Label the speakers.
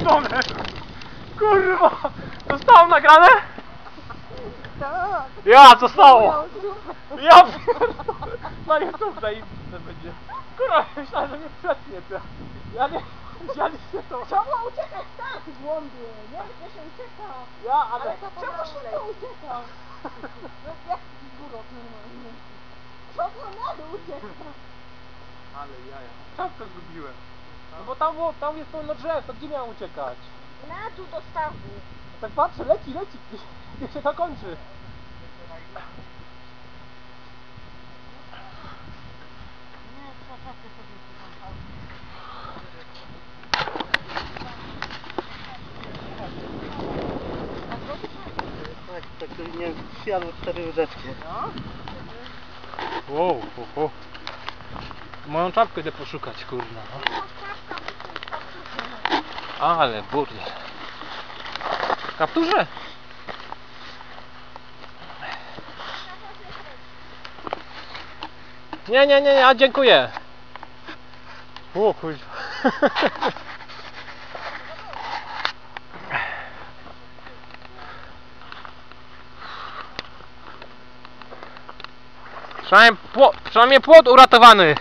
Speaker 1: stronę! Kurwa! Zostało nagrane?
Speaker 2: Tak.
Speaker 1: Ja, zostało! Ja pierdolę! Na YouTube zajebiste będzie. Kurwa, myślałem, że mnie przetnie to. Ja nie to.
Speaker 2: Czemu uciekać tak z łąby? Nie, że się ucieka.
Speaker 1: Ja, ale...
Speaker 2: Czemu się to ucieka? Jak burok normalnie. Czemu na dół ucieka?
Speaker 1: Ale jaja. Czapkę zgubiłem. No bo tam jest pełno drzew, to gdzie miałem uciekać?
Speaker 2: Na dół do stawu.
Speaker 1: Tak patrzę, leci, gdzie się to kończy.
Speaker 3: Tak nie wsiadły 4 łyżeczki.
Speaker 1: Wow, moją czapkę idę poszukać, kurna. Ale burdel. W kapturze? Nie, a dziękuję. O kurwa. Przynajmniej płot uratowany.